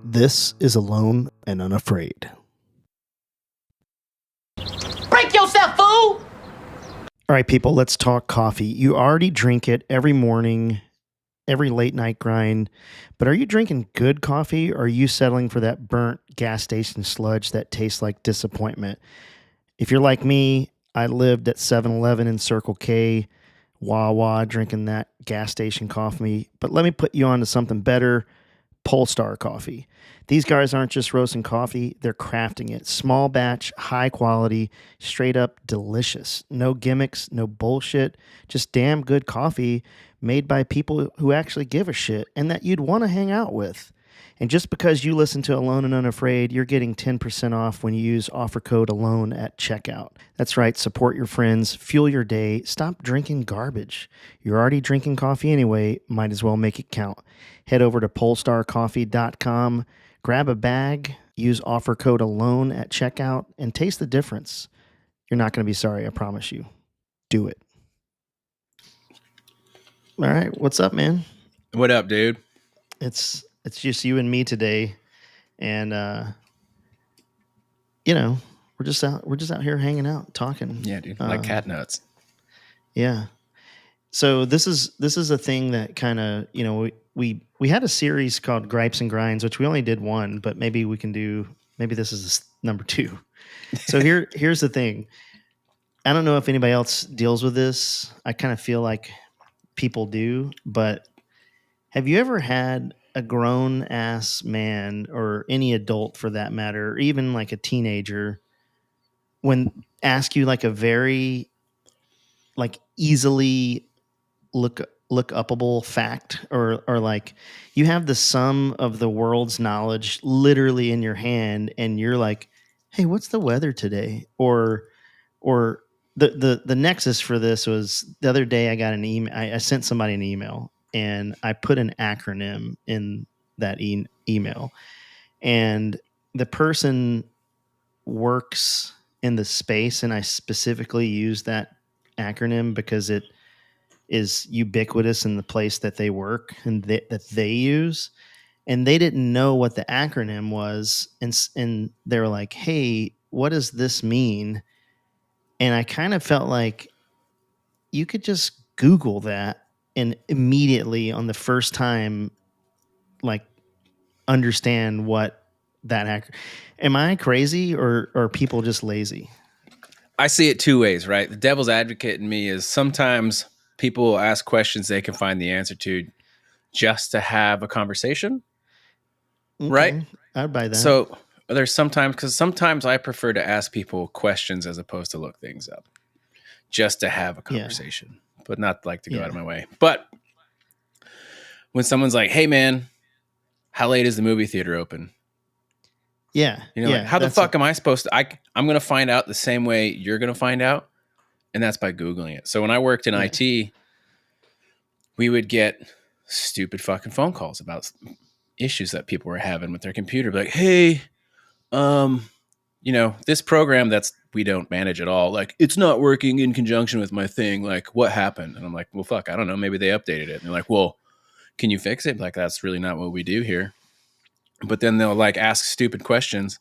This is Alone and Unafraid. Break yourself, fool! All right, people, let's talk coffee. You already drink it every morning, every late night grind, but are you drinking good coffee or are you settling for that burnt gas station sludge that tastes like disappointment? If you're like me, I lived at 7-Eleven and Circle K, Wawa, drinking that gas station coffee, but let me put you on to something better. Polestar Coffee. These guys aren't just roasting coffee, they're crafting it. Small batch, high quality, straight up delicious. No gimmicks, no bullshit, just damn good coffee made by people who actually give a shit and that you'd want to hang out with. And just because you listen to Alone and Unafraid, you're getting 10% off when you use offer code ALONE at checkout. That's right, support your friends, fuel your day, stop drinking garbage. You're already drinking coffee anyway, might as well make it count. Head over to polestarcoffee.com, grab a bag, use offer code ALONE at checkout, and taste the difference. You're not going to be sorry, I promise you. Do it. All right, what's up, man? What up, dude? It's just you and me today, and we're just out here hanging out, talking. Yeah, dude, like cat nuts. Yeah. So this is a thing that kind of we had a series called Gripes and Grinds, which we only did one, but maybe this is number 2. So here's the thing. I don't know if anybody else deals with this. I kind of feel like people do, but have you ever had a grown ass man or any adult for that matter, or even like a teenager, when ask you like a very like easily look upable fact, or like you have the sum of the world's knowledge literally in your hand and you're like, hey, what's the weather today? Or the nexus for this was the other day I got an email. I sent somebody an email and I put an acronym in that email, and the person works in the space, and I specifically use that acronym because it is ubiquitous in the place that they work and that they use, and they didn't know what the acronym was, and they were like, hey, what does this mean? And I kind of felt like you could just Google that and immediately on the first time, like, understand what that am I crazy or are people just lazy? I see it two ways, right? The devil's advocate in me is sometimes people will ask questions they can find the answer to just to have a conversation, okay, right? I'd buy that. So there's sometimes I prefer to ask people questions as opposed to look things up just to have a conversation, but not like to go out of my way. But when someone's like, hey man, how late is the movie theater open? Yeah. Like, how the fuck am I supposed to? I'm going to find out the same way you're going to find out. And that's by Googling it. So when I worked in IT, we would get stupid fucking phone calls about issues that people were having with their computer. Like, hey, this program we don't manage at all. Like, it's not working in conjunction with my thing. Like, what happened? And I'm like, well, fuck, I don't know. Maybe they updated it. And they're like, well, can you fix it? Like, that's really not what we do here. But then they'll like ask stupid questions,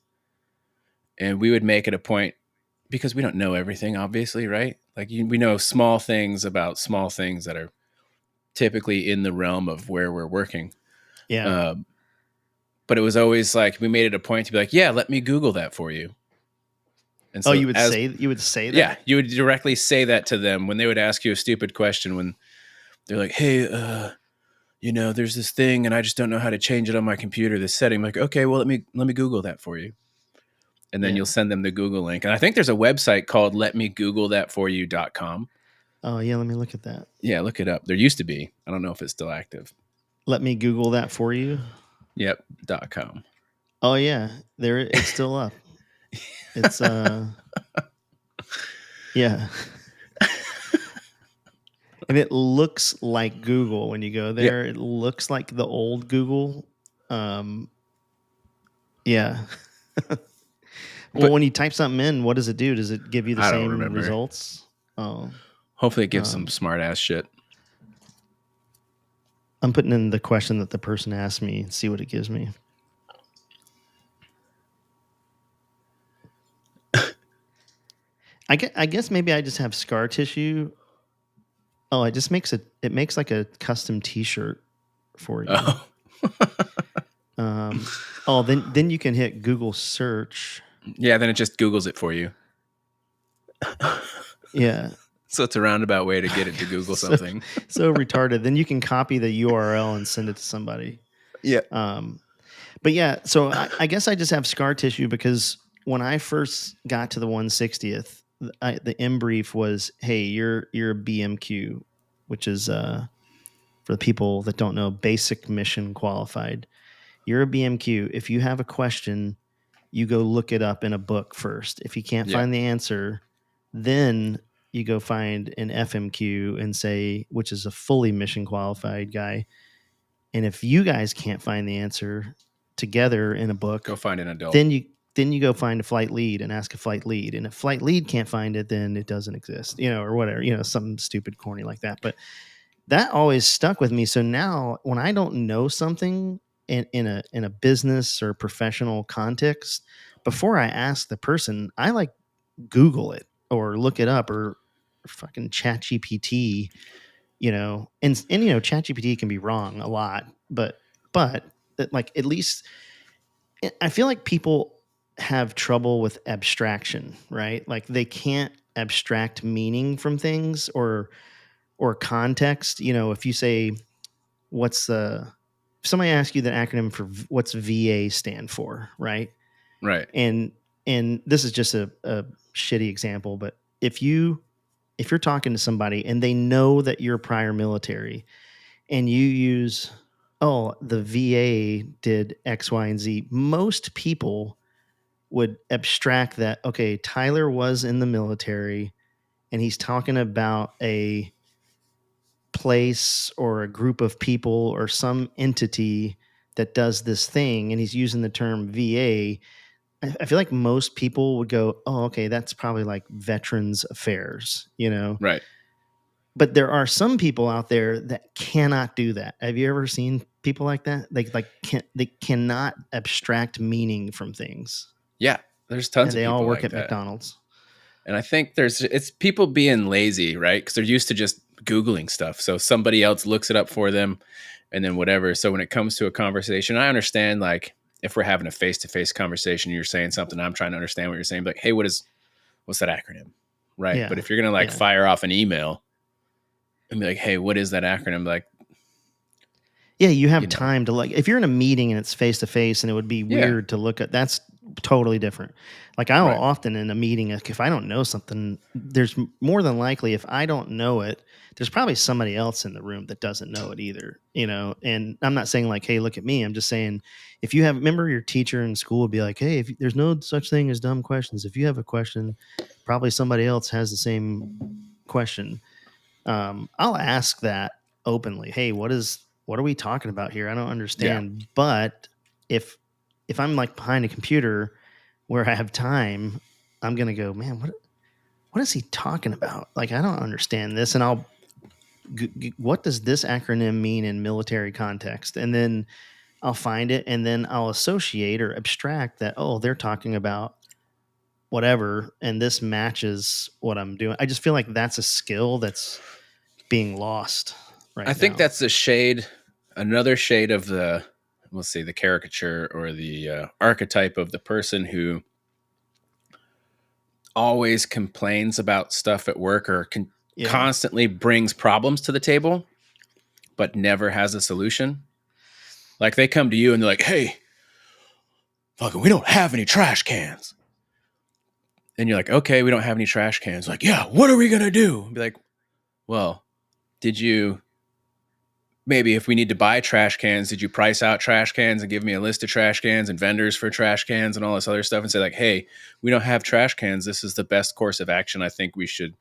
and we would make it a point, because we don't know everything, obviously, right? Like we know small things about small things that are typically in the realm of where we're working. Yeah. But it was always like, we made it a point to be like, yeah, let me Google that for you. And so you would say that? Yeah, you would directly say that to them when they would ask you a stupid question, when they're like, hey, there's this thing and I just don't know how to change it on my computer, this setting. I'm like, okay, well, let me Google that for you. And then you'll send them the Google link. And I think there's a website called letmegooglethatforyou.com. Oh yeah, let me look at that. Yeah, look it up. There used to be. I don't know if it's still active. Let me Google that for you. Yep. .com. Oh yeah, there it's still up. It's yeah. And it looks like Google when you go there. It looks like the old Google. Yeah. Well, when you type something in, what does it do? Does it give you the I don't same remember. results? Oh. Hopefully it gives some smart ass shit. I'm putting in the question that the person asked me and see what it gives me. I guess maybe I just have scar tissue. Oh, it just makes it makes like a custom T-shirt for you. Oh. Then you can hit Google search. Yeah, then it just Googles it for you. Yeah. So it's a roundabout way to get it to Google something. So retarded. Then you can copy the URL and send it to somebody. Yeah. But yeah, so I guess I just have scar tissue because when I first got to the 160th, the in brief was, hey, you're a BMQ, which is for the people that don't know, basic mission qualified. You're a BMQ. If you have a question, you go look it up in a book first. If you can't find the answer, then you go find an FMQ and say, which is a fully mission qualified guy. And if you guys can't find the answer together in a book, go find an adult. Then you go find a flight lead and ask a flight lead. And if flight lead can't find it, then it doesn't exist, or whatever, something stupid, corny like that. But that always stuck with me. So now when I don't know something in a business or professional context, before I ask the person, I like Google it or look it up or fucking chat GPT, and chat GPT can be wrong a lot, but like at least I feel like people have trouble with abstraction, right? Like they can't abstract meaning from things or context. If you say, if somebody asks you the acronym for what's VA stand for, right? Right. And this is just a shitty example, but if you're talking to somebody and they know that you're prior military and you use, the VA did X, Y, and Z, most people would abstract that, okay, Tyler was in the military and he's talking about a place or a group of people or some entity that does this thing and he's using the term VA. I feel like most people would go, oh, okay, that's probably like Veterans Affairs, Right. But there are some people out there that cannot do that. Have you ever seen people like that? They cannot abstract meaning from things. Yeah, there's tons of they people all work like at that. McDonald's. And I think it's people being lazy, right? Because they're used to just Googling stuff. So somebody else looks it up for them and then whatever. So when it comes to a conversation, I understand, like, if we're having a face-to-face conversation, you're saying something, I'm trying to understand what you're saying. Like, hey, what's that acronym? Right. Yeah. But if you're going to fire off an email and be like, hey, what is that acronym? Like, yeah, you have time to if you're in a meeting and it's face-to-face and it would be weird to look at, that's totally different. Like I will often in a meeting, if I don't know something, there's more than likely, if I don't know it, there's probably somebody else in the room that doesn't know it either, and I'm not saying like, hey, look at me. I'm just saying, if you remember your teacher in school would be like, hey, there's no such thing as dumb questions. If you have a question, probably somebody else has the same question. I'll ask that openly. Hey, what are we talking about here? I don't understand. Yeah. But if I'm like behind a computer where I have time, I'm going to go, man, what is he talking about? Like, I don't understand this. And what does this acronym mean in military context? And then I'll find it and then I'll associate or abstract that, they're talking about whatever. And this matches what I'm doing. I just feel like that's a skill that's being lost right now. I think that's another shade of the caricature or the archetype of the person who always complains about stuff at work or constantly brings problems to the table, but never has a solution. Like they come to you and they're like, hey, fucking, we don't have any trash cans. And you're like, okay, we don't have any trash cans. Like, yeah, what are we going to do? Be like, well, did you, maybe if we need to buy trash cans, did you price out trash cans and give me a list of trash cans and vendors for trash cans and all this other stuff and say like, hey, we don't have trash cans. This is the best course of action I think we should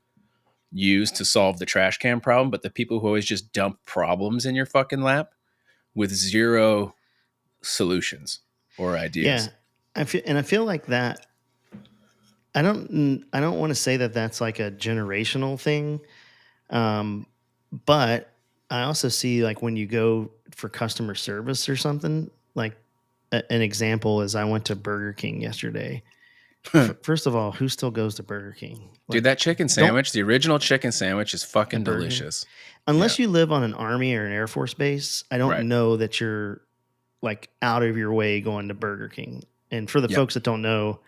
use to solve the trash can problem. But the people who always just dump problems in your fucking lap with zero solutions or ideas. Yeah. I feel like that. I don't want to say that that's like a generational thing. But I also see like when you go for customer service or something, like an example is I went to Burger King yesterday. First of all, who still goes to Burger King? Like, Dude, that chicken sandwich, the original chicken sandwich is fucking Burger King. delicious. Unless you live on an army or an Air Force base, I don't know that you're like out of your way going to Burger King. And for the folks that don't know,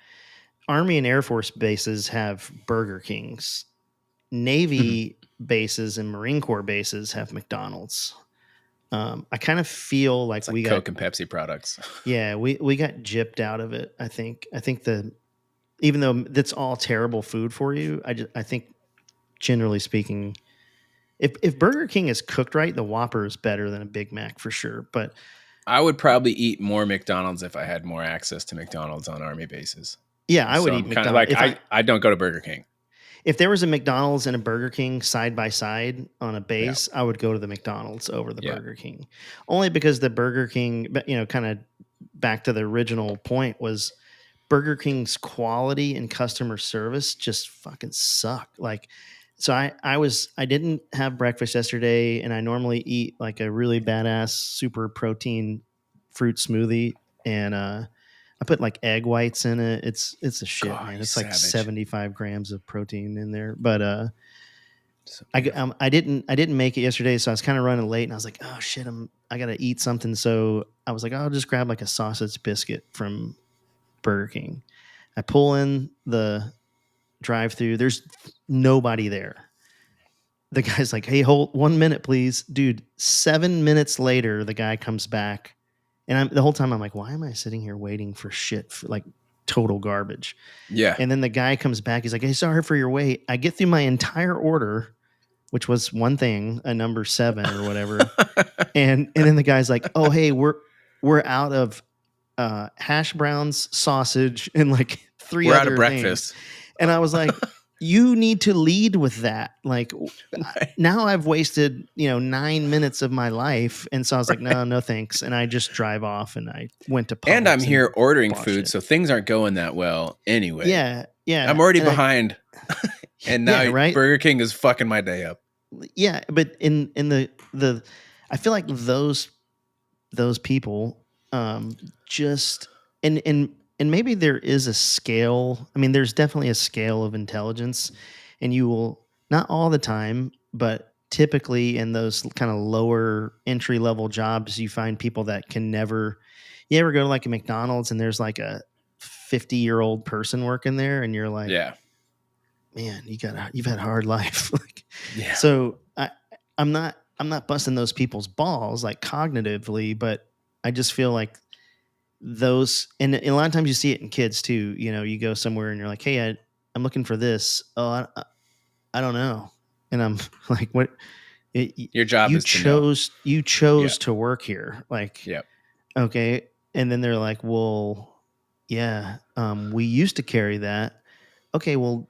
Army and Air Force bases have Burger Kings. Navy bases and Marine Corps bases have McDonald's. I kind of feel like, we got Coke and Pepsi products. Yeah, we got gypped out of it. I think even though that's all terrible food for you, I think generally speaking, if Burger King is cooked right, the Whopper is better than a Big Mac for sure. But I would probably eat more McDonald's if I had more access to McDonald's on Army bases. Yeah, I would eat McDonald's. Kind of like I don't go to Burger King. If there was a McDonald's and a Burger King side by side on a base, I would go to the McDonald's over the Burger King. Only because the Burger King, kind of back to the original point, was Burger King's quality and customer service just fucking suck. Like, so I didn't have breakfast yesterday, and I normally eat like a really badass super protein fruit smoothie, and I put like egg whites in it. It's a shit, man. It's like 75 grams of protein in there. But I didn't make it yesterday, so I was kind of running late, and I was like, oh shit, I gotta eat something. So I was like, I'll just grab like a sausage biscuit from Burger King. I pull in the drive-through. There's nobody there. The guy's like, hey, hold 1 minute, please, dude. 7 minutes later, the guy comes back. And the whole time I'm like, why am I sitting here waiting for shit, for like total garbage? Yeah. And then the guy comes back. He's like, hey, sorry for your wait. I get through my entire order, which was one thing, a number 7 or whatever. and then the guy's like, oh, hey, we're out of hash browns, sausage, and like 3 we're other out of breakfast. Things. And I was like, you need to lead with that. Like, now I've wasted, 9 minutes of my life. And so I was like, no, thanks. And I just drive off, and I went to Publix. And I'm here ordering food, so things aren't going that well anyway. Yeah. I'm already behind. And now Burger King is fucking my day up. Yeah. But in the I feel like those people just, and maybe there is a scale. I mean, there's definitely a scale of intelligence, and you will, not all the time, but typically in those kind of lower entry level jobs, you find people that can never. You ever go to like a McDonald's and there's like a 50-year-old person working there, and you're like, yeah, man, you've had a hard life. Like, yeah. So I'm not busting those people's balls like cognitively, but I just feel like those, and a lot of times you see it in kids too. You go somewhere and you're like, hey, I'm looking for this. Oh, I don't know. And I'm like, what? Your job is you chose to work here. Like, yep. Okay. And then they're like, well, yeah, we used to carry that. Okay. Well,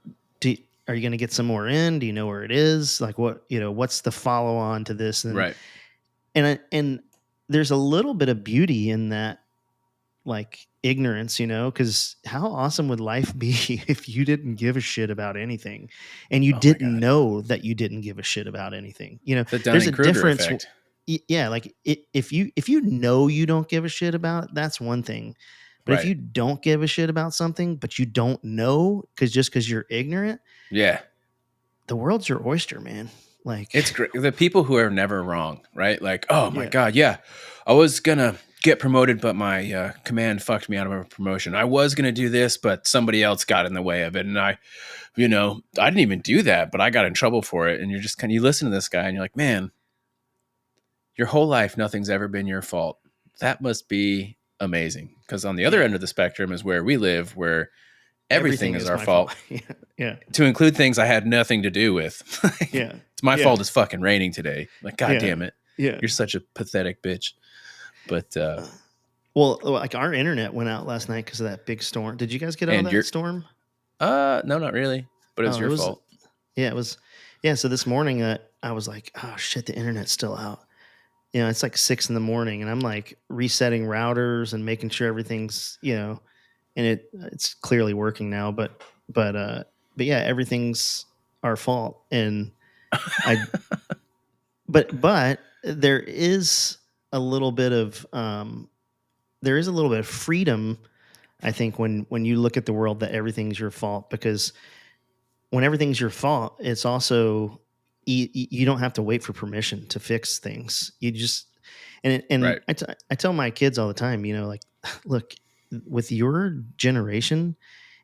are you going to get some more in? Do you know where it is? Like what's the follow on to this? And, right. And there's a little bit of beauty in that, like ignorance, because how awesome would life be if you didn't give a shit about anything, and you didn't know that you didn't give a shit about anything. There's a difference. Effect. Yeah, like if you know you don't give a shit about it, that's one thing. But if you don't give a shit about something, but you don't know because you're ignorant, yeah, the world's your oyster, man. Like, it's great. The people who are never wrong, right? Like, oh my God, yeah, I was gonna get promoted, but my command fucked me out of a promotion. I was going to do this, but somebody else got in the way of it. And I didn't even do that, but I got in trouble for it. And you're just you listen to this guy and you're like, man, your whole life, nothing's ever been your fault. That must be amazing. Because on the other end of the spectrum is where we live, where everything is our my fault. Yeah. To include things I had nothing to do with. Yeah. It's my Yeah. fault it's fucking raining today. Like, God Yeah. damn it. Yeah. You're such a pathetic bitch. But Well, like our internet went out last night because of that big storm. Did you guys get out of and that you're storm? no, not really. But it was your fault. Yeah, it was. Yeah, so this morning I was like, oh shit, the internet's still out. It's like 6 a.m, and I'm like resetting routers and making sure everything's, and it's clearly working now. But yeah, everything's our fault, and I. but there is a little bit of freedom, I think, when you look at the world, that everything's your fault, because when everything's your fault, it's also you don't have to wait for permission to fix things. You just and Right. I tell my kids all the time, like, look, with your generation,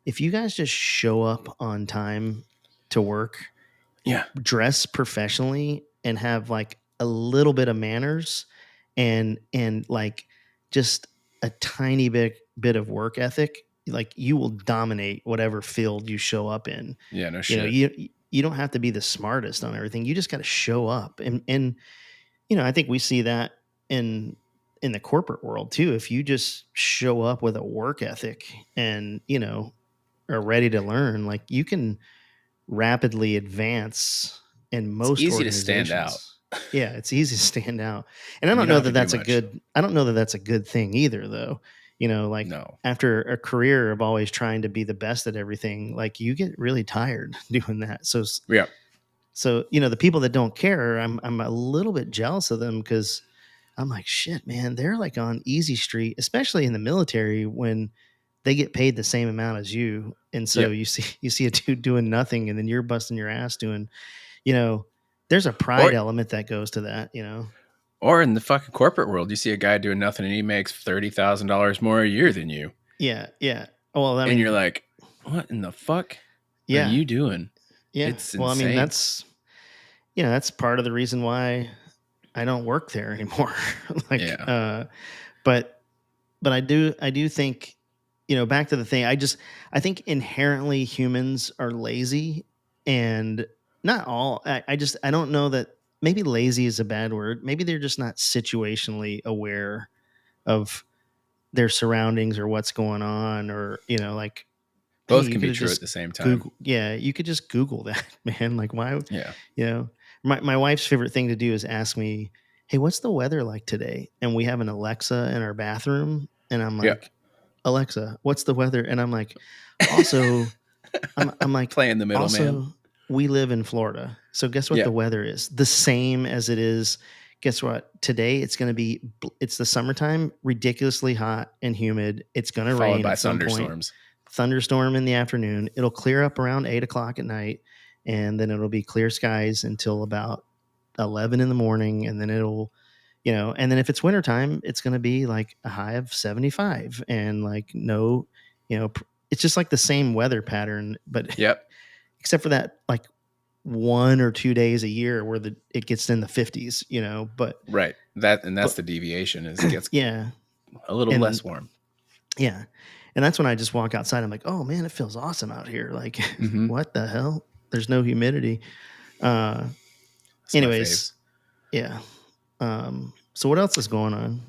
if you guys just show up on time to work, Yeah. dress professionally, and have like a little bit of manners, and like just a tiny bit of work ethic, like you will dominate whatever field you show up in. Yeah, no shit. You don't have to be the smartest on everything. You just got to show up, and I think we see that in the corporate world too. If you just show up with a work ethic and are ready to learn, like, you can rapidly advance in most It's easy to organizations. stand out. Yeah, it's easy to stand out. And I don't know that that's a good thing either, though. Like, No. after a career of always trying to be the best at everything, like, you get really tired doing that. So Yeah. So, the people that don't care, I'm a little bit jealous of them, because I'm like, shit, man, they're like on easy street, especially in the military, when they get paid the same amount as you. And so you see a dude doing nothing, and then you're busting your ass doing, there's a pride element that goes to that, Or in the fucking corporate world, you see a guy doing nothing and he makes $30,000 more a year than you. Yeah. Yeah. Well, I mean, and you're like, what in the fuck are you doing? Yeah. It's well, insane. I mean, that's part of the reason why I don't work there anymore. But I do think, back to the thing, I think inherently humans are lazy, and not all. I don't know that, maybe lazy is a bad word. Maybe they're just not situationally aware of their surroundings or what's going on, or, like, both can be true at the same time. You could just Google that, man. Like, why? Yeah. My wife's favorite thing to do is ask me, hey, what's the weather like today? And we have an Alexa in our bathroom, and I'm like, Alexa, what's the weather? And I'm like, also, I'm like, playing the middleman. We live in Florida, so guess what the weather is? The same as it is. Guess what? Today it's the summertime, ridiculously hot and humid. It's going to rain by at some thunderstorms. point. Thunderstorm in the afternoon. It'll clear up around 8:00 at night, and then it'll be clear skies until about 11 in the morning, and then it'll, and then if it's wintertime, it's going to be like a high of 75, and like no, it's just like the same weather pattern, but except for that, like 1 or 2 days a year where it gets in the 50s, but right. That's the deviation, is it gets a little less warm. Yeah. And that's when I just walk outside. I'm like, oh man, it feels awesome out here. Like, what the hell? There's no humidity. Anyways, yeah. So what else is going on?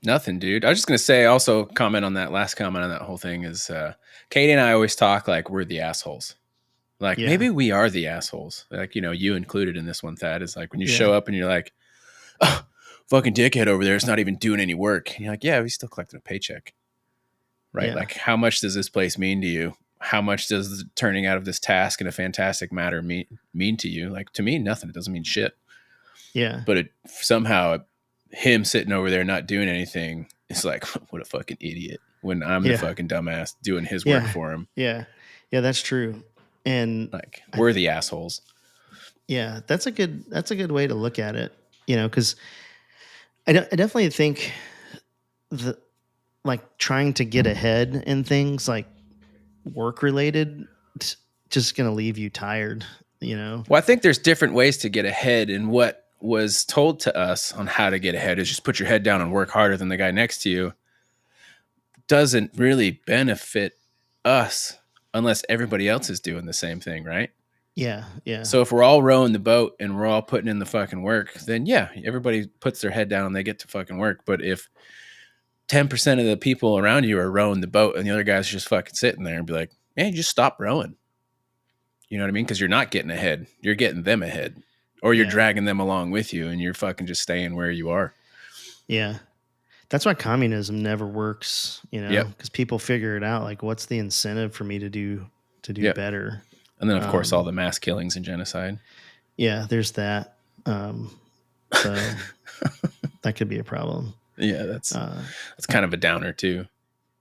Nothing, dude. I was just going to say, also comment on that last comment on that whole thing is, Katie and I always talk like we're the assholes. Like, maybe we are the assholes. Like, you included in this one, Thad, is like when you show up and you're like, oh, fucking dickhead over there is not even doing any work. And you're like, yeah, we still collected a paycheck. Right. Yeah. Like, how much does this place mean to you? How much does turning out of this task in a fantastic manner mean to you? Like, to me, nothing. It doesn't mean shit. Yeah. But somehow him sitting over there not doing anything is like, what a fucking idiot, when I'm the fucking dumbass doing his work for him. Yeah. Yeah, that's true. And like, we're the assholes. Yeah, that's a good way to look at it. Because I definitely think like trying to get ahead in things like work related, just going to leave you tired, Well, I think there's different ways to get ahead, and what was told to us on how to get ahead is just put your head down and work harder than the guy next to you. Doesn't really benefit us unless everybody else is doing the same thing, right? Yeah. Yeah. So if we're all rowing the boat and we're all putting in the fucking work, then yeah, everybody puts their head down and they get to fucking work. But if 10% of the people around you are rowing the boat and the other guys just fucking sitting there and be like, man, just stop rowing. You know what I mean? Because you're not getting ahead. You're getting them ahead. Or you're Yeah. dragging them along with you and you're fucking just staying where you are. Yeah. That's why communism never works, you know, Yep. because people figure it out. Like, what's the incentive for me to do Yep. better? And then, of course, all the mass killings and genocide. Yeah, there's that. So that could be a problem. Yeah, that's kind of a downer too.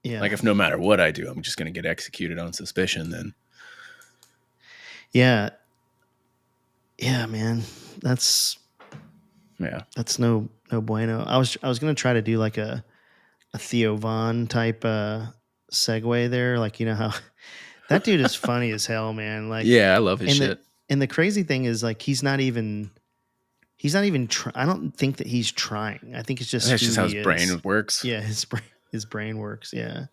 Yeah. Like, if no matter what I do, I'm just going to get executed on suspicion, then. Yeah. Yeah, man. That's no bueno. I was going to try to do like a Theo Von type segue there. Like, you know how that dude is funny as hell, man. Like, yeah, I love his shit. And the crazy thing is, like, he's not even I don't think that he's trying. I think it's just that's just how his brain works. Yeah, his brain works. Yeah.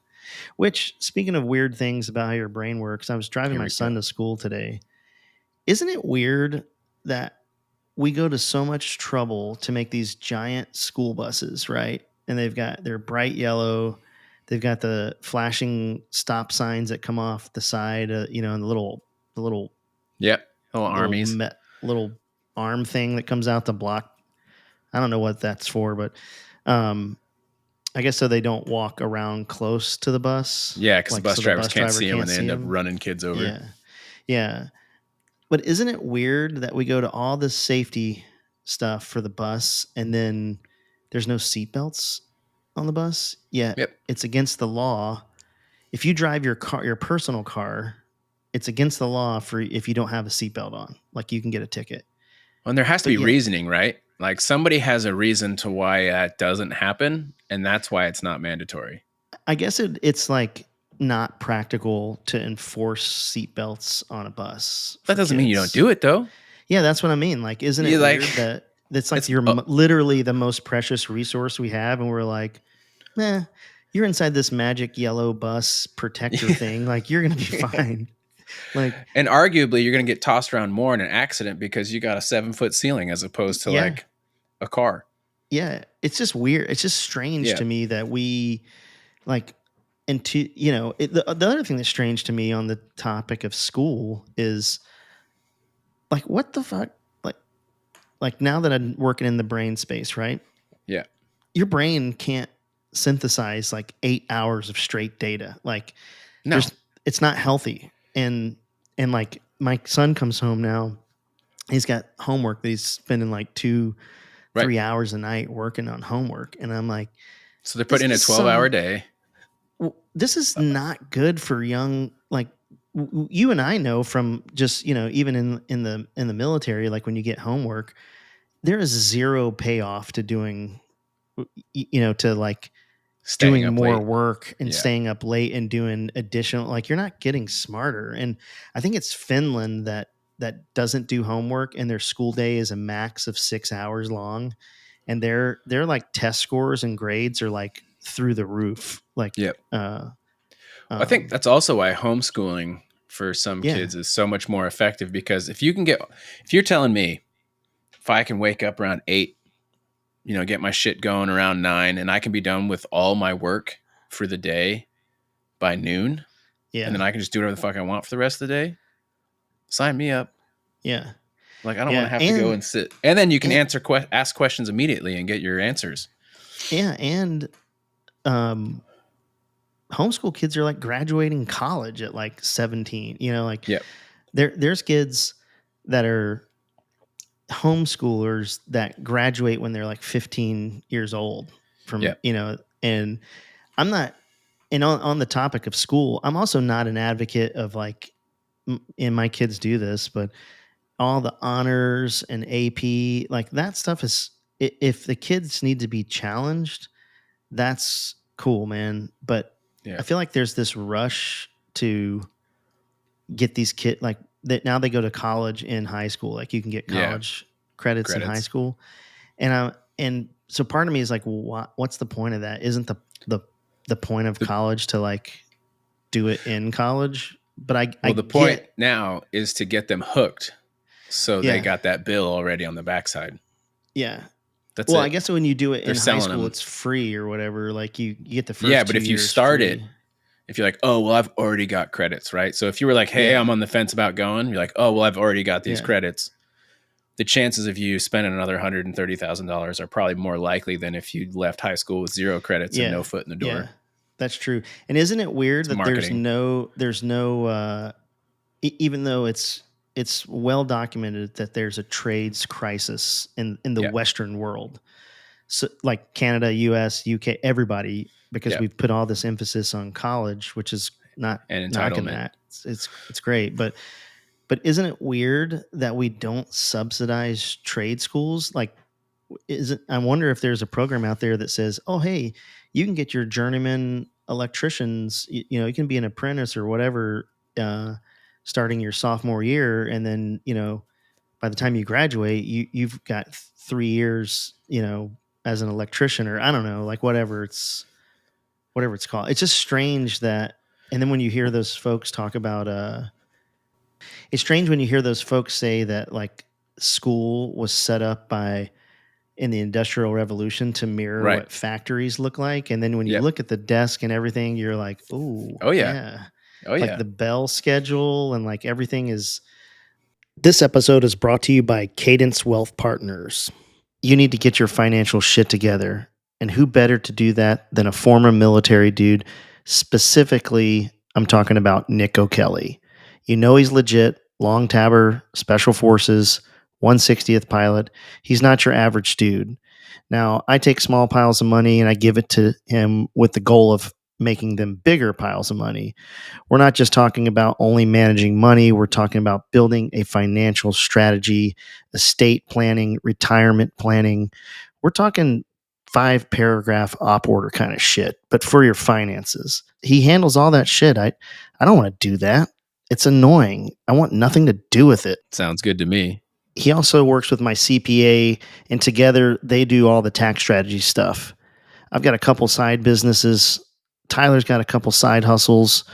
Which, speaking of weird things about how your brain works, I was driving my son to school today. Isn't it weird that we go to so much trouble to make these giant school buses, right? And they're bright yellow. They've got the flashing stop signs that come off the side, you know, and the little yep, little armies, little arm thing that comes out the block. I don't know what that's for, but I guess so they don't walk around close to the bus. Yeah, because the bus drivers can't see them and they end up running kids over. Yeah, yeah. But isn't it weird that we go to all this safety stuff for the bus and then there's no seatbelts on the bus? Yeah, It's against the law. If you drive your personal car, it's against the law for if you don't have a seatbelt on. Like, you can get a ticket. And there has to be reasoning, right? Like, somebody has a reason to why that doesn't happen, and that's why it's not mandatory. I guess it's like not practical to enforce seatbelts on a bus. That doesn't mean you don't do it, though. Yeah, that's what I mean. Like, isn't it weird that it's like you're literally the most precious resource we have, and we're like, you're inside this magic yellow bus protector thing. Like, you're gonna be fine. Like, and arguably, you're gonna get tossed around more in an accident because you got a 7-foot ceiling as opposed to like a car. Yeah, it's just weird. It's just strange to me that we like. And the other thing that's strange to me on the topic of school is like, what the fuck? Like now that I'm working in the brain space, right? Yeah. Your brain can't synthesize like 8 hours of straight data. Like, it's not healthy. And like, my son comes home now. He's got homework that he's spending like 2-3 hours a night working on homework. And I'm like, so they're putting in a 12-hour day. This is not good for young, like, you and I know from just, you know, even in the military, like when you get homework, there is zero payoff to doing, you know, to like doing more work and staying up late and doing additional, like, you're not getting smarter. And I think it's Finland that doesn't do homework and their school day is a max of 6 hours long. And their like test scores and grades are like through the roof. Like, I think that's also why homeschooling for some kids is so much more effective, because if you're telling me if I can wake up around 8, you know, get my shit going around 9, and I can be done with all my work for the day by noon, and then I can just do whatever the fuck I want for the rest of the day, sign me up. Yeah. Like, I don't want to have to go and sit. And then you can ask questions immediately and get your answers. Yeah. And homeschool kids are like graduating college at like 17, you know, like there's kids that are homeschoolers that graduate when they're like 15 years old from, you know, and I'm not, and on the topic of school, I'm also not an advocate of like, and my kids do this, but all the honors and AP, like that stuff is, if the kids need to be challenged, that's cool, man. But I feel like there's this rush to get these kids, like that now they go to college in high school. Like, you can get college credits in high school. And so part of me is like, what's the point of that? Isn't the point of college to like do it in college? but I Well, the point get, now is to get them hooked, so they yeah, got that bill already on the backside. yeah. That's Well, I it. guess when you do it They're in high selling school, them. it's free or whatever. Like you get the Yeah, first but two if you years start it, free. if you're like, oh, well, I've already got credits, right? So if you were like, hey, Yeah, I'm on the fence about going, you're like, oh, well, I've already got these yeah, credits. The chances of you spending another $130,000 are probably more likely than if you left high school with 0 credits and no yeah, foot in the yeah. door. That's true. And isn't it weird It's that marketing. there's no even though it's well documented that there's a trades crisis in the Yeah. Western world. So like Canada, US, UK, everybody, because Yeah. we've put all this emphasis on college, which is not And knocking entitlement. that. It's great, but isn't it weird that we don't subsidize trade schools? Like, is it? I wonder if there's a program out there that says, "Oh, hey, you can get your journeyman electricians. You can be an apprentice or whatever, starting your sophomore year, and then by the time you graduate, you've got 3 years, as an electrician, or I don't know, like whatever it's called. It's just strange that. And then when you hear those folks talk about, it's strange when you hear those folks say that like school was set up by in the industrial revolution to mirror Right. what factories look like, and then when you Yep. look at the desk and everything, you're like, oh Oh, yeah. yeah, Oh, like yeah. the bell schedule and like everything is. This episode is brought to you by Cadence Wealth Partners. You need to get your financial shit together. And who better to do that than a former military dude? Specifically, I'm talking about Nick O'Kelly. You know he's legit, long tabber, special forces, 160th pilot. He's not your average dude. Now, I take small piles of money and I give it to him with the goal of making them bigger piles of money. We're not just talking about only managing money. We're talking about building a financial strategy, estate planning, retirement planning. We're talking 5-paragraph op order kind of shit, but for your finances. He handles all that shit. I don't want to do that. It's annoying. I want nothing to do with it. Sounds good to me. He also works with my CPA, and together they do all the tax strategy stuff. I've got a couple side businesses. Tyler's got a couple side hustles.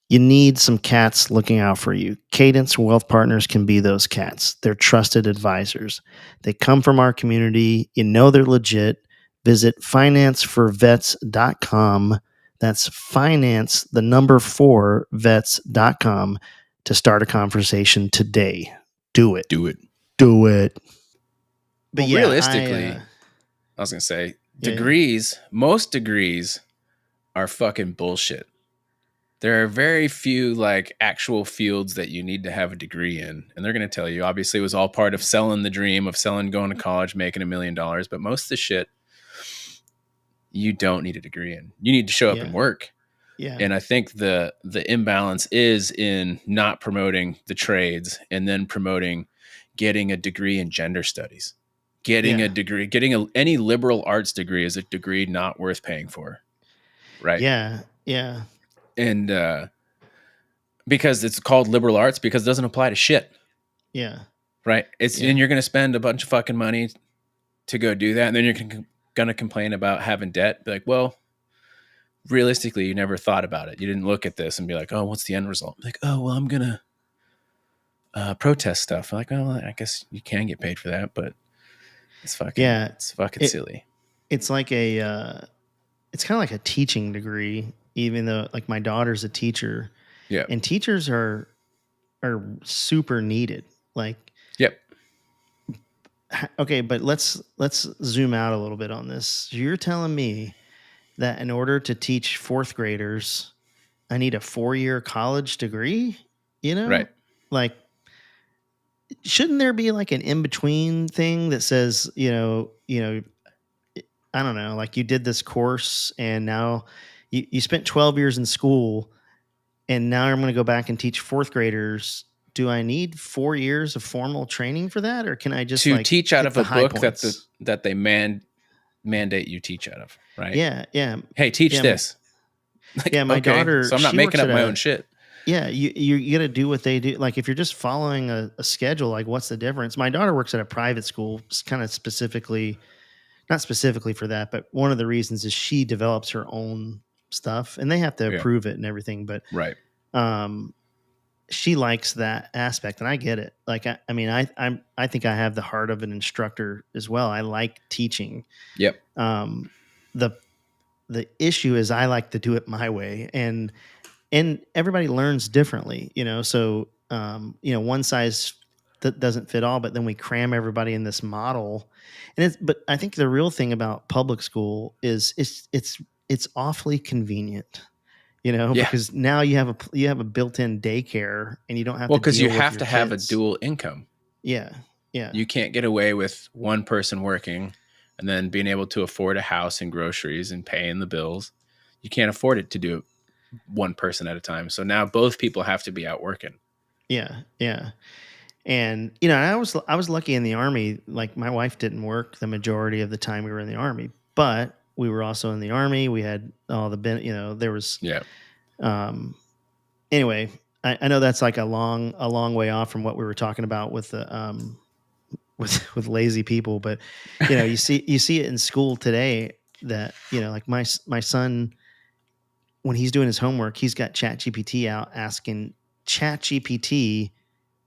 You need some cats looking out for you. Cadence Wealth Partners can be those cats. They're trusted advisors. They come from our community. You know they're legit. Visit financeforvets.com. That's finance, the number 4 vets.com to start a conversation today. Do it. Do it. Do it. But Well, yeah, realistically, I was going to say, degrees, most degrees are fucking bullshit. There are very few like actual fields that you need to have a degree in. And they're going to tell you, obviously, it was all part of selling the dream of selling, going to college, making $1 million. But most of the shit you don't need a degree in. You need to show up and work. Yeah. And I think the imbalance is in not promoting the trades and then promoting getting a degree in gender studies. Getting a degree, any liberal arts degree is a degree not worth paying for. Right. Yeah. Yeah. And because it's called liberal arts because it doesn't apply to shit. Yeah. Right. And you're going to spend a bunch of fucking money to go do that. And then you're going to complain about having debt. Be like, well, realistically, you never thought about it. You didn't look at this and be like, oh, what's the end result? Like, oh, well, I'm going to protest stuff. I'm like, well, I guess you can get paid for that, but it's fucking, it's fucking silly. It's like it's kind of like a teaching degree, even though like my daughter's a teacher. Yeah. And teachers are super needed. Like, yep. Okay, but let's zoom out a little bit on this. You're telling me that in order to teach 4th graders, I need a 4-year college degree? Right. Like, shouldn't there be like an in-between thing that says, I don't know, like you did this course and now you spent 12 years in school and now I'm going to go back and teach 4th graders. Do I need 4 years of formal training for that? Or can I just to like teach out of a book points? that they mandate you teach out of? Right. Yeah. Yeah. Hey, teach this. Like, my daughter, so I'm not making up my own shit. Yeah. You got to do what they do. Like if you're just following a schedule, like what's the difference? My daughter works at a private school, kind of not specifically for that, but one of the reasons is she develops her own stuff and they have to approve it and everything. But right. she likes that aspect, and I get it. Like, I mean, I think I have the heart of an instructor as well. I like teaching. Yep. Um, the the issue is I like to do it my way, and everybody learns differently, you know. So one size that doesn't fit all, but then we cram everybody in this model. And but I think the real thing about public school is it's awfully convenient, Yeah. because now you have a built-in daycare, and you don't have Well, to because you deal with have your to have a kids. dual income. Yeah, yeah, You can't get away with one person working and then being able to afford a house and groceries and paying the bills. You can't afford it to do it one person at a time. So now both people have to be out working. yeah, yeah. And I was lucky in the Army. Like, my wife didn't work the majority of the time we were in the Army, but we were also in the Army. We had all the there was Yeah. um anyway. I know that's like a long way off from what we were talking about with the with lazy people, but you see it in school today, that like my son, when he's doing his homework, he's got ChatGPT out, asking ChatGPT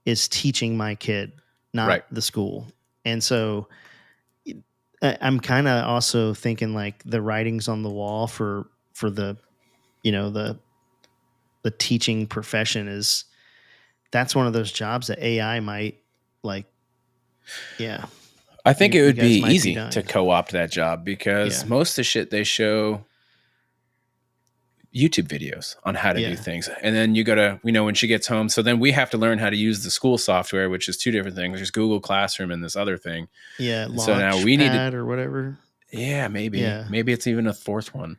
is teaching my kid, not Right. the school. And so I'm kind of also thinking, like, the writings on the wall for the the teaching profession is, that's one of those jobs that AI might, like, yeah, I think it you would be guys might be easy done. to co-opt that job because Yeah. most of the shit they show YouTube videos on how to do Yeah. things. And then you go to, when she gets home. So then we have to learn how to use the school software, which is two different things. There's Google Classroom and this other thing. Yeah, And so now we need to, Launchpad or whatever. maybe. Yeah. Maybe it's even a fourth one.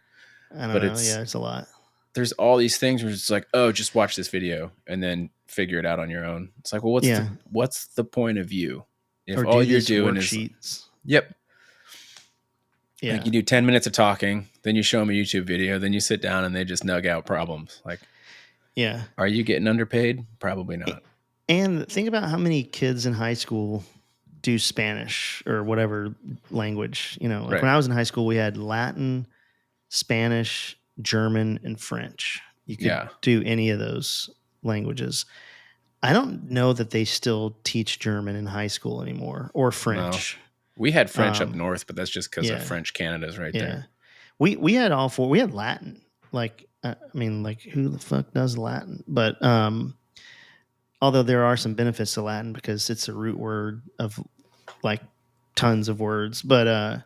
I don't But know. Yeah, it's a lot. there's all these things where it's like, oh, just watch this video and then figure it out on your own. It's like, well, what's the point of you? If Or all do you're these doing worksheets. is, yep. Yeah. Like, you do 10 minutes of talking, then you show them a YouTube video, then you sit down and they just nug out problems. Like, Yeah. are you getting underpaid? Probably not. And think about how many kids in high school do Spanish or whatever language. Like, Right. when I was in high school, we had Latin, Spanish, German, and French. You could do any of those languages. I don't know that they still teach German in high school anymore, or French. No. We had French up north, but that's just because of French Canada's right there. We had all four. We had Latin. Like, I mean, like, who the fuck does Latin? But although there are some benefits to Latin because it's a root word of, like, tons of words. But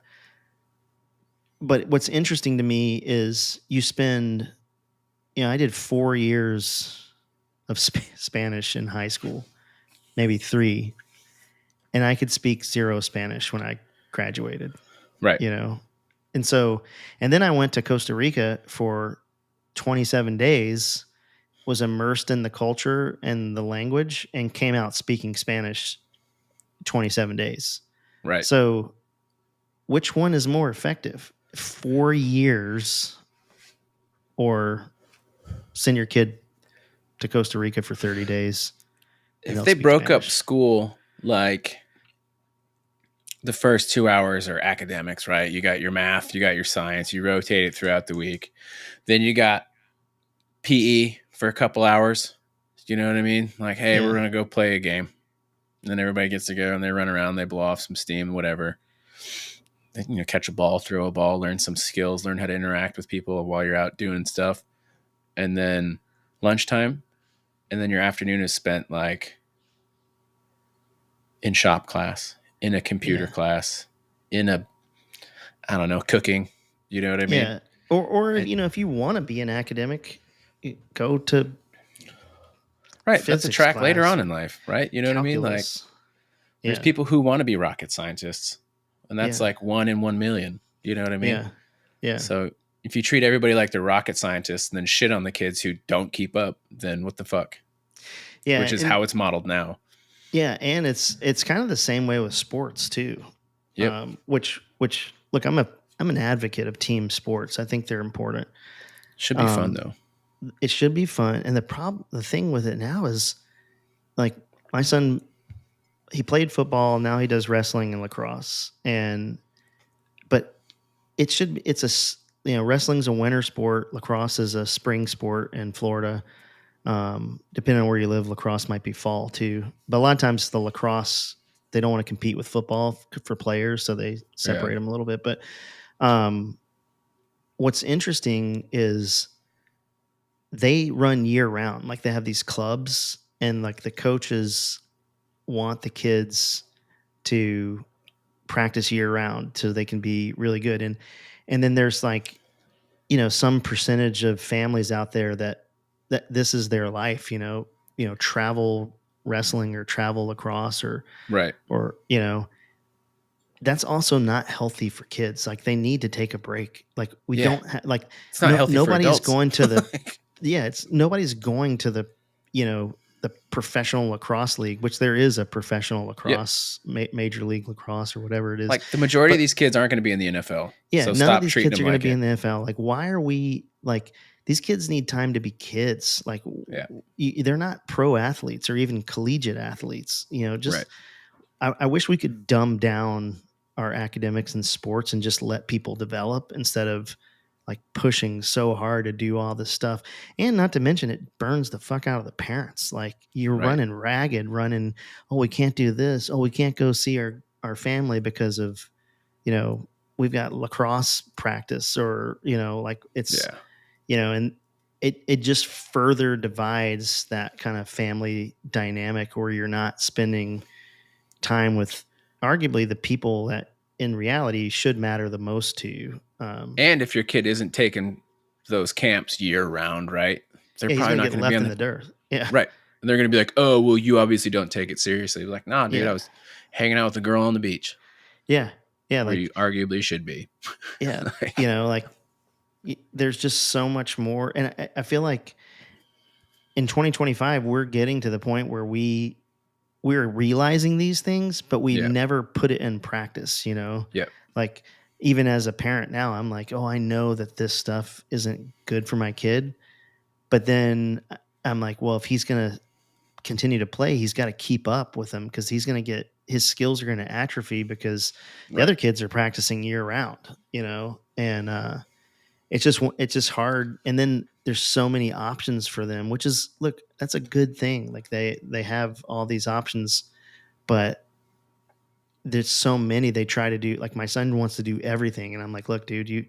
what's interesting to me is you spend, I did 4 years of Spanish in high school, maybe 3, and I could speak 0 Spanish when I graduated. Right. And so, and then I went to Costa Rica for 27 days, was immersed in the culture and the language, and came out speaking Spanish 27 days. Right. So which one is more effective? 4 years, or send your kid to Costa Rica for 30 days? If they broke up school, like, the first 2 hours are academics, right? You got your math, you got your science, you rotate it throughout the week. Then you got PE for a couple hours. You know what I mean? Like, hey, we're going to go play a game. And then everybody gets to go and they run around, they blow off some steam, whatever. They, catch a ball, throw a ball, learn some skills, learn how to interact with people while you're out doing stuff. And then lunchtime. And then your afternoon is spent, like, in shop class, in a computer class, in a, I don't know, cooking. You know what I mean? Yeah. Or if you want to be an academic, go to that's a track later on in life, right? You know calculus. what I mean? Like, there's people who want to be rocket scientists, and that's like 1 in 1 million. You know what I mean? Yeah. Yeah. So if you treat everybody like they're rocket scientists and then shit on the kids who don't keep up, then what the fuck? Yeah. Which is how it's modeled now. Yeah, and it's kind of the same way with sports too. Yep. Which look, I'm an advocate of team sports. I think they're important. Should be fun though. It should be fun. And the thing with it now is, like, my son, he played football, now he does wrestling and lacrosse. But it's wrestling's a winter sport, lacrosse is a spring sport in Florida. Depending on where you live, lacrosse might be fall too. But a lot of times the lacrosse, they don't want to compete with football for players, so they separate them a little bit. But um, what's interesting is they run year round. Like they have these clubs, and like the coaches want the kids to practice year round so they can be really good. And then there's like, some percentage of families out there that this is their life, travel wrestling or travel lacrosse Right. or that's also not healthy for kids. Like they need to take a break. Like we don't like it's not healthy nobody's for adults. going to the nobody's going to the the professional lacrosse league, which there is a professional lacrosse major league lacrosse or whatever it is. Like the majority of these kids aren't going to be in the NFL. Yeah, so none stop of these treating kids them are going like to be it. in the NFL. Like, why are we like these kids need time to be kids? Like, they're not pro athletes or even collegiate athletes. Just I wish we could dumb down our academics and sports and just let people develop instead of like pushing so hard to do all this stuff. And not to mention it burns the fuck out of the parents. Like you're running ragged, oh, we can't do this. Oh, we can't go see our family because of, we've got lacrosse practice or, like it's, and it just further divides that kind of family dynamic where you're not spending time with arguably the people that in reality should matter the most to you. And if your kid isn't taking those camps year round, right? They're probably not going to be in the dirt. Yeah. Right. And they're going to be like, oh, well, you obviously don't take it seriously. Like, nah, dude, I was hanging out with a girl on the beach. Yeah. Yeah. Where you arguably should be. Yeah. There's just so much more. And I feel like in 2025, we're getting to the point where we're realizing these things, but we never put it in practice, Yeah. Like even as a parent now, I'm like, oh, I know that this stuff isn't good for my kid. But then I'm like, well, if he's going to continue to play, he's got to keep up with him because he's going to get his skills are going to atrophy because the other kids are practicing year round, and it's just hard. And then there's so many options for them, which is, look, that's a good thing. Like they have all these options, but there's so many they try to do. Like my son wants to do everything. And I'm like, look, dude,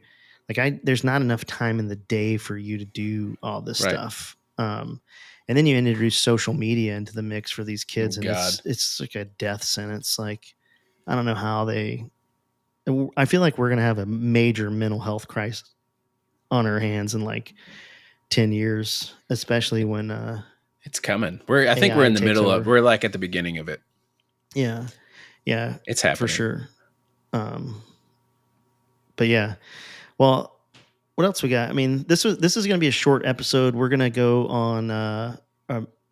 there's not enough time in the day for you to do all this stuff. And then you introduce social media into the mix for these kids. It's like a death sentence. Like, I don't know how I feel like we're going to have a major mental health crisis on our hands in like 10 years, especially when it's coming. I think we're in the middle of, we're like at the beginning of it. Yeah. Yeah. It's happening. For sure. But yeah. Well, what else we got? I mean, this is going to be a short episode. We're going to go on a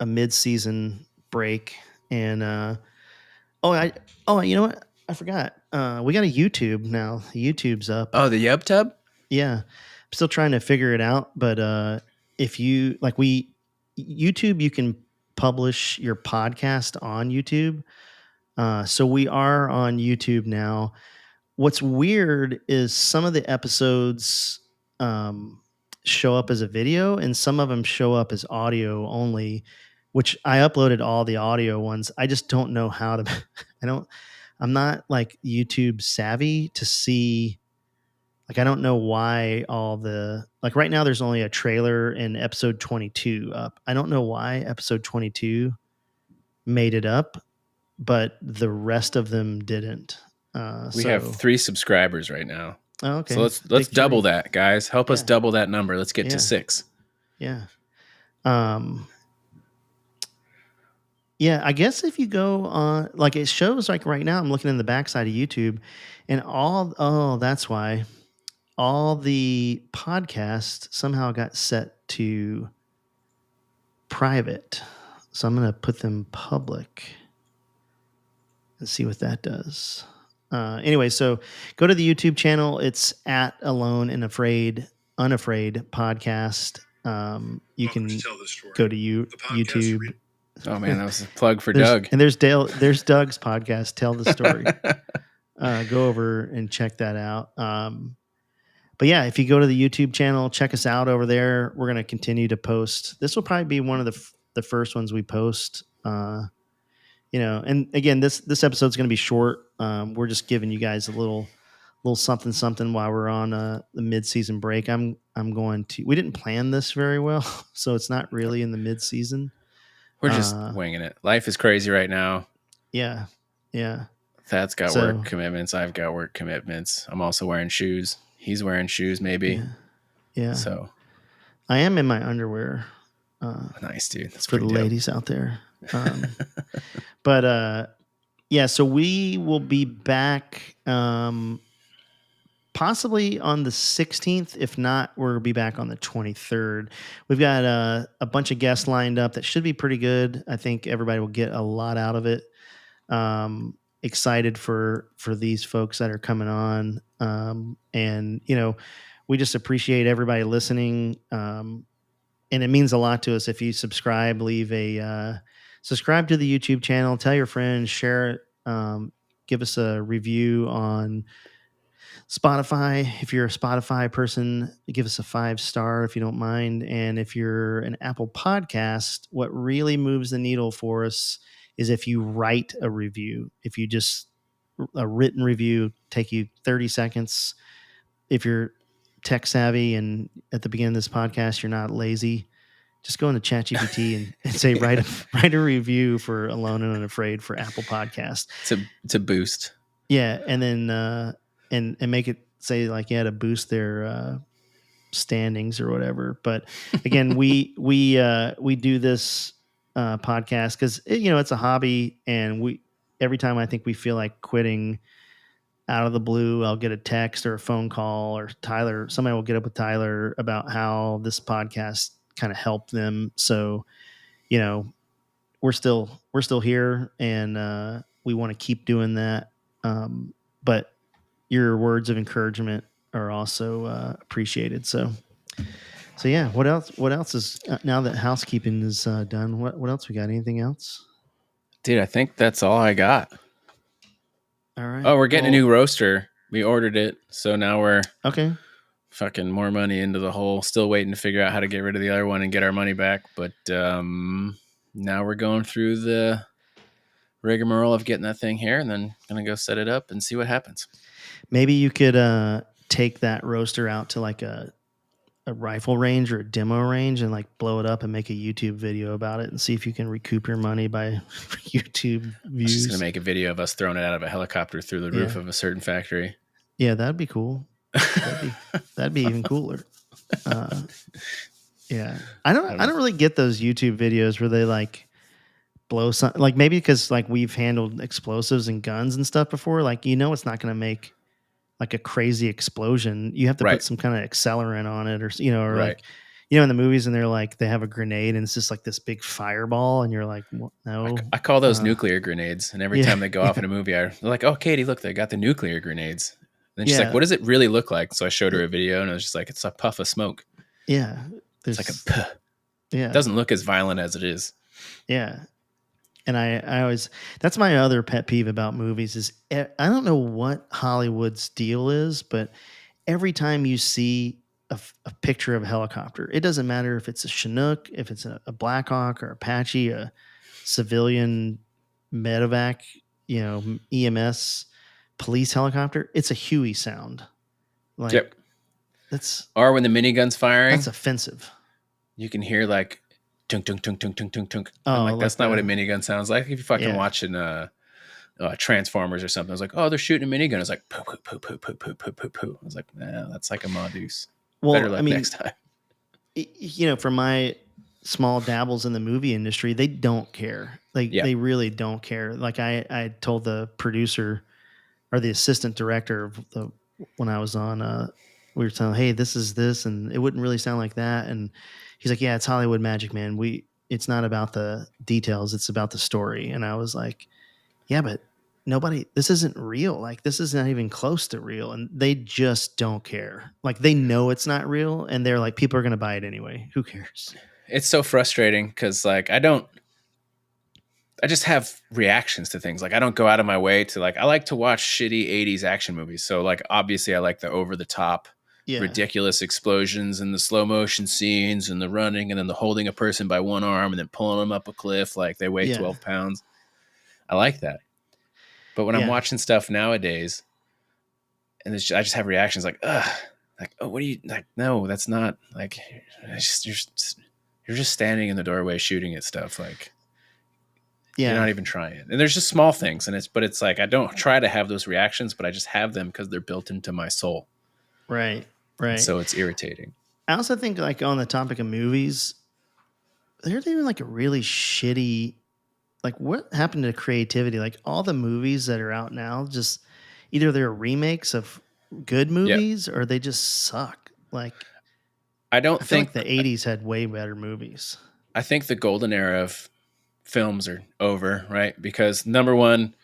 mid-season break, and you know what? I forgot. We got a YouTube now. YouTube's up. Oh, the YubTub? Yeah, I'm still trying to figure it out. But if you YouTube, you can publish your podcast on YouTube. So we are on YouTube now. What's weird is some of the episodes show up as a video and some of them show up as audio only, which I uploaded all the audio ones. I just don't know how to, I'm not like YouTube savvy to see, like, I don't know why like right now there's only a trailer in episode 22 up. I don't know why episode 22 made it up, but the rest of them didn't. We have 3 subscribers right now. Oh, okay. So let's double that, guys. Help us double that number. Let's get to 6. Yeah. Yeah, I guess if you go on, like it shows like right now, I'm looking in the backside of YouTube and that's why all the podcasts somehow got set to private. So I'm going to put them public and see what that does. Anyway, so go to the YouTube channel. It's at Alone and Unafraid podcast. You can go to YouTube. Oh man, that was a plug for Doug. And there's Doug's podcast, Tell the Story. Go over and check that out. But yeah, if you go to the YouTube channel, check us out over there. We're going to continue to post. This will probably be one of the first ones we post. And again, this episode's going to be short. We're just giving you guys a little something while we're on the mid-season break. I'm going to. We didn't plan this very well, so it's not really in the mid-season. We're just winging it. Life is crazy right now. Yeah. Thad's got work commitments. I've got work commitments. I'm also wearing shoes. He's wearing shoes, maybe. Yeah. So I am in my underwear. Nice, dude. That's for the ladies out there. But so we will be back possibly on the 16th. If not, we'll be back on the 23rd. We've got a bunch of guests lined up that should be pretty good. I think everybody will get a lot out of it. Excited for these folks that are coming on. And we just appreciate everybody listening. And it means a lot to us if you subscribe, subscribe to the YouTube channel, tell your friends, share it, give us a review on Spotify. If you're a Spotify person, give us a 5-star if you don't mind. And if you're an Apple Podcast, what really moves the needle for us is if you write a review. If you just a written review, take you 30 seconds. If you're tech savvy and at the beginning of this podcast, you're not lazy, just go into ChatGPT and say, write a review for Alone and Unafraid for Apple Podcast. To boost. Yeah. And then, and make it say like, to boost their, standings or whatever. But again, we do this, podcast cause it's a hobby, and every time I think we feel like quitting out of the blue, I'll get a text or a phone call, or somebody will get up with Tyler about how this podcast kind of helped them. So, we're still here, and we want to keep doing that. But your words of encouragement are also appreciated. So yeah, what else is now that housekeeping is done? What else we got? Anything else? Dude, I think that's all I got. All right. Oh, we're getting a new roaster. We ordered it, so now we're okay. Fucking more money into the hole. Still waiting to figure out how to get rid of the other one and get our money back. But now we're going through the rigmarole of getting that thing here, and then gonna go set it up and see what happens. Maybe you could take that roaster out to like a rifle range or a demo range and like blow it up and make a YouTube video about it and see if you can recoup your money by YouTube views. I'm just gonna make a video of us throwing it out of a helicopter through the roof of a certain factory. Yeah, that'd be cool. That'd be even cooler. Yeah, I don't really get those YouTube videos where they like blow some, like maybe because like we've handled explosives and guns and stuff before. Like it's not going to make like a crazy explosion. You have to put some kind of accelerant on it, or like in the movies, and they're like they have a grenade and it's just like this big fireball, and you're like, well, no. I call those nuclear grenades, and every time they go off in a movie, they're like, oh, Katie, look, they got the nuclear grenades. And she's like, what does it really look like? So I showed her a video, and I was just like, it's a puff of smoke. Yeah. It's like a puh. Yeah. It doesn't look as violent as it is. Yeah. And I always, that's my other pet peeve about movies is I don't know what Hollywood's deal is, but every time you see a picture of a helicopter, it doesn't matter if it's a Chinook, if it's a Black Hawk or Apache, a civilian medevac, EMS, police helicopter, it's a Huey sound. Like, yep. Or when the minigun's firing, that's offensive. You can hear like tunk tunk tunk tunk tunk tunk tunk. Oh, like that's not what a minigun sounds like. If you're fucking watching Transformers or something, I was like, oh, they're shooting a minigun. It's like poo poo poo poo poo poo poo poo poo. I was like, nah, that's like a Modus. Well, better luck next time. For my small dabbles in the movie industry, they don't care. They really don't care. Like I told the producer or the assistant director of when I was on, we were telling, hey, this is this, and it wouldn't really sound like that. And he's like, yeah, it's Hollywood magic, man. It's not about the details. It's about the story. And I was like, yeah, but this isn't real. Like, this is not even close to real. And they just don't care. Like, they know it's not real. And they're like, people are going to buy it anyway. Who cares? It's so frustrating because like, I just have reactions to things. Like I don't go out of my way to like, I like to watch shitty 80s action movies. So like, obviously I like the over the top ridiculous explosions and the slow motion scenes and the running and then the holding a person by one arm and then pulling them up a cliff like they weigh 12 pounds. I like that. But when I'm watching stuff nowadays and I just have reactions like, ugh, like, oh, what do you like? No, that's not like, you're just standing in the doorway shooting at stuff. Like, you're not even trying. And there's just small things. But it's like, I don't try to have those reactions, but I just have them because they're built into my soul. Right. Right. So it's irritating. I also think, like, on the topic of movies, there's even like a really shitty, like, what happened to creativity? Like, all the movies that are out now, just either they're remakes of good movies or they just suck. Like, I think like the 80s had way better movies. I think the golden era of films are over, right? Because number one,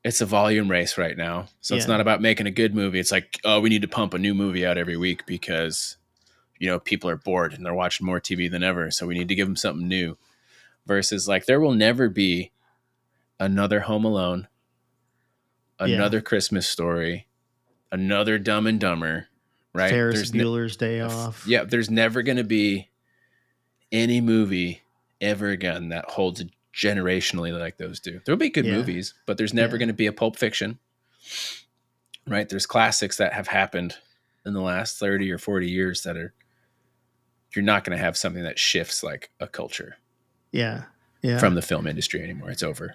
it's a volume race right now. So it's not about making a good movie. It's like, oh, we need to pump a new movie out every week because, people are bored and they're watching more TV than ever. So we need to give them something new. Versus, like, there will never be another Home Alone, another Christmas Story, another Dumb and Dumber, right? Ferris Bueller's Day Off. Yeah, there's never going to be any movie ever again that holds generationally like those do. There'll be good movies, but there's never going to be a Pulp Fiction, right? There's classics that have happened in the last 30 or 40 years that you're not going to have something that shifts like a culture. Yeah. From the film industry anymore. It's over.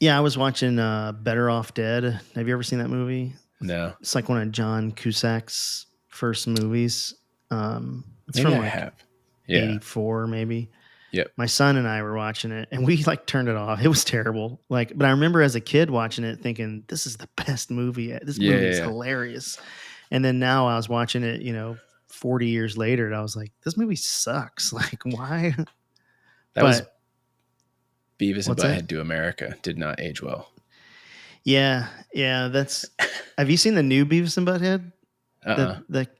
Yeah, I was watching Better Off Dead. Have you ever seen that movie? No. It's like one of John Cusack's first movies. It's maybe from I like have. 84 maybe. Yep. My son and I were watching it and we like turned it off. It was terrible. Like, but I remember as a kid watching it thinking, this is the best movie. This movie is hilarious. And then now I was watching it, 40 years later, and I was like, this movie sucks. Like, why? That was Beavis and Butthead Do America. Did not age well. Yeah. That's. Have you seen the new Beavis and Butthead?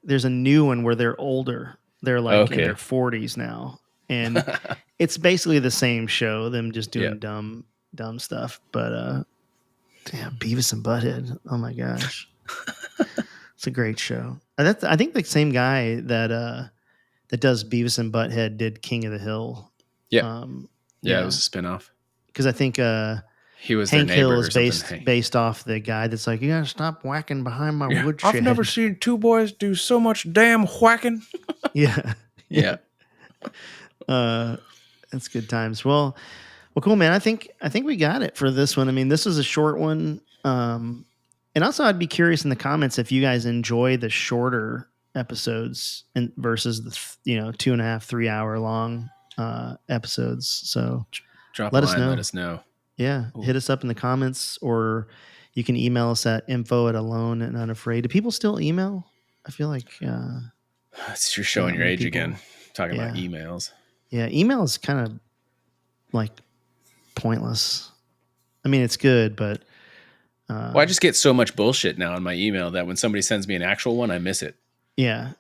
There's a new one where they're older. They're like in their 40s now, and it's basically the same show. Them just doing dumb stuff. But damn, Beavis and Butthead. Oh my gosh, it's a great show. I think the same guy that does Beavis and Butthead did King of the Hill. Yeah. It was a spinoff. Because I think he was Hank their Hill neighbor is based off the guy that's like, you gotta stop whacking behind my woodshed. I've never seen two boys do so much damn whacking. Yeah. That's good times. Well, cool, man. I think we got it for this one. I mean, this is a short one. And also, I'd be curious in the comments if you guys enjoy the shorter episodes versus the 2.5, 3 hour long episodes. So let us know. Yeah. Ooh. Hit us up in the comments, or you can email us at info@alone and unafraid. Do people still email? I feel like you're showing your age again. Talking about emails. Yeah, email is kind of like pointless. I mean, it's good, but I just get so much bullshit now in my email that when somebody sends me an actual one, I miss it. Yeah.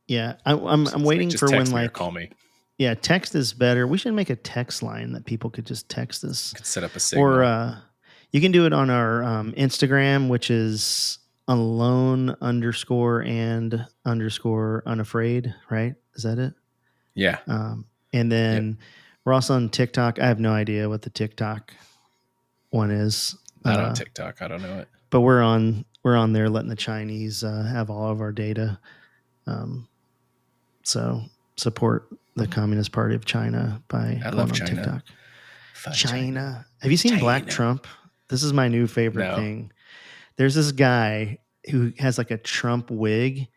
I'm waiting for when like call me. Yeah, text is better. We should make a text line that people could just text us. Could set up a signal. Or you can do it on our Instagram, which is alone_and_unafraid, right? Is that it? Yeah. And then we're also on TikTok. I have no idea what the TikTok one is. Not on TikTok. I don't know it. But we're on there letting the Chinese have all of our data. So support the Communist Party of China by I love on China. TikTok. China. Have you seen Black Trump? This is my new favorite thing. There's this guy who has like a Trump wig,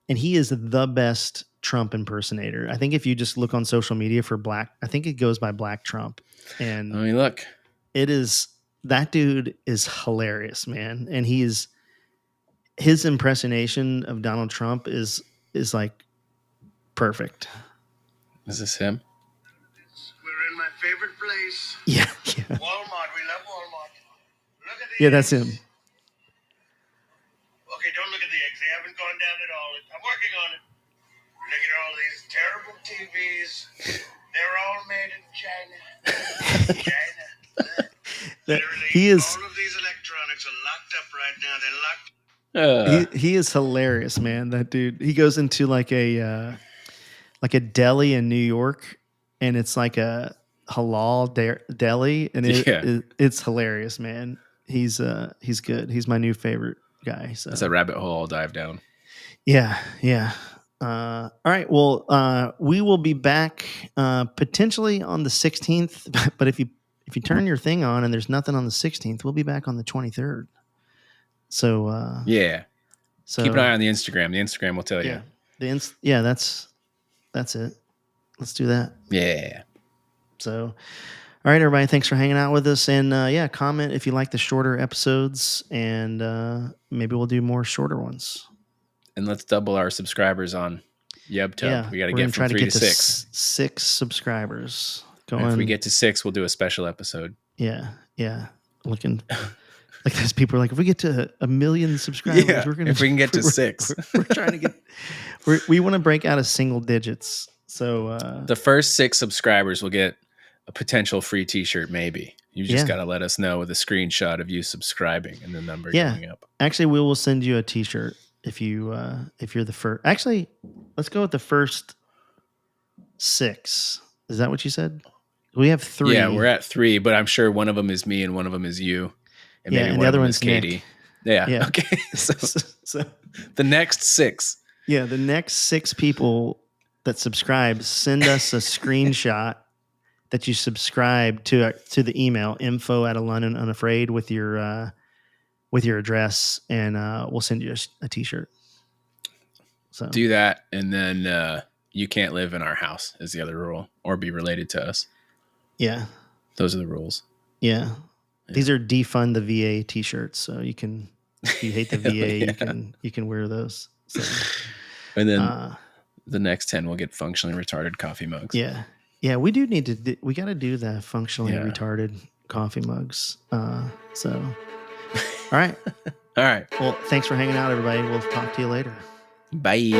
and he is the best Trump impersonator. I think if you just look on social media for I think it goes by Black Trump. And I mean, look, that dude is hilarious, man. And his impersonation of Donald Trump is like perfect. Is this him? We're in my favorite place. Yeah. Walmart. We love Walmart. Look at these. Yeah, that's him. Okay, don't look at the eggs. They haven't gone down at all. I'm working on it. Look at all these terrible TVs. They're all made in China. China. He is. All of these electronics are locked up right now. They're locked. He is hilarious, man. That dude. He goes into like a deli in New York, and it's like a halal deli, and it's hilarious, man. He's good. He's my new favorite guy. So that's a rabbit hole I'll dive down. Yeah. All right. Well, we will be back potentially on the 16th, but if you turn your thing on and there's nothing on the 16th, we'll be back on the 23rd. So so keep an eye on the Instagram. The Instagram will tell you. That's it. Let's do that. Yeah. So, all right, everybody. Thanks for hanging out with us, and comment if you like the shorter episodes, and maybe we'll do more shorter ones. And let's double our subscribers on YubTub. Yeah, We got to get from 3 to 6. 6 subscribers. And if we get to 6, we'll do a special episode. Yeah. Looking like those people are like, if we get to 1 million subscribers, we're gonna. If we can get to 6, we're trying to get. We want to break out of single digits. So the first 6 subscribers will get a potential free T-shirt. Maybe you just got to let us know with a screenshot of you subscribing and the number going up. Actually, we will send you a T-shirt. If you're the first, actually, let's go with the first 6. Is that what you said? We have 3. Yeah, we're at 3, but I'm sure one of them is me and one of them is you, and maybe and one the of other them one's is Katie. Nick. Yeah. Okay. So the next 6. Yeah, the next 6 people that subscribe, send us a screenshot that you subscribe to the email info@Alone and Unafraid with your address, and we'll send you a T-shirt. So do that, and then you can't live in our house is the other rule, or be related to us. Yeah, those are the rules. Yeah, these are defund the VA T-shirts, so you can, if you hate the VA, you can wear those. So, and then the next 10 will get functionally retarded coffee mugs. Yeah, we do need to. We got to do the functionally retarded coffee mugs. So. All right. Well, thanks for hanging out, everybody. We'll talk to you later. Bye.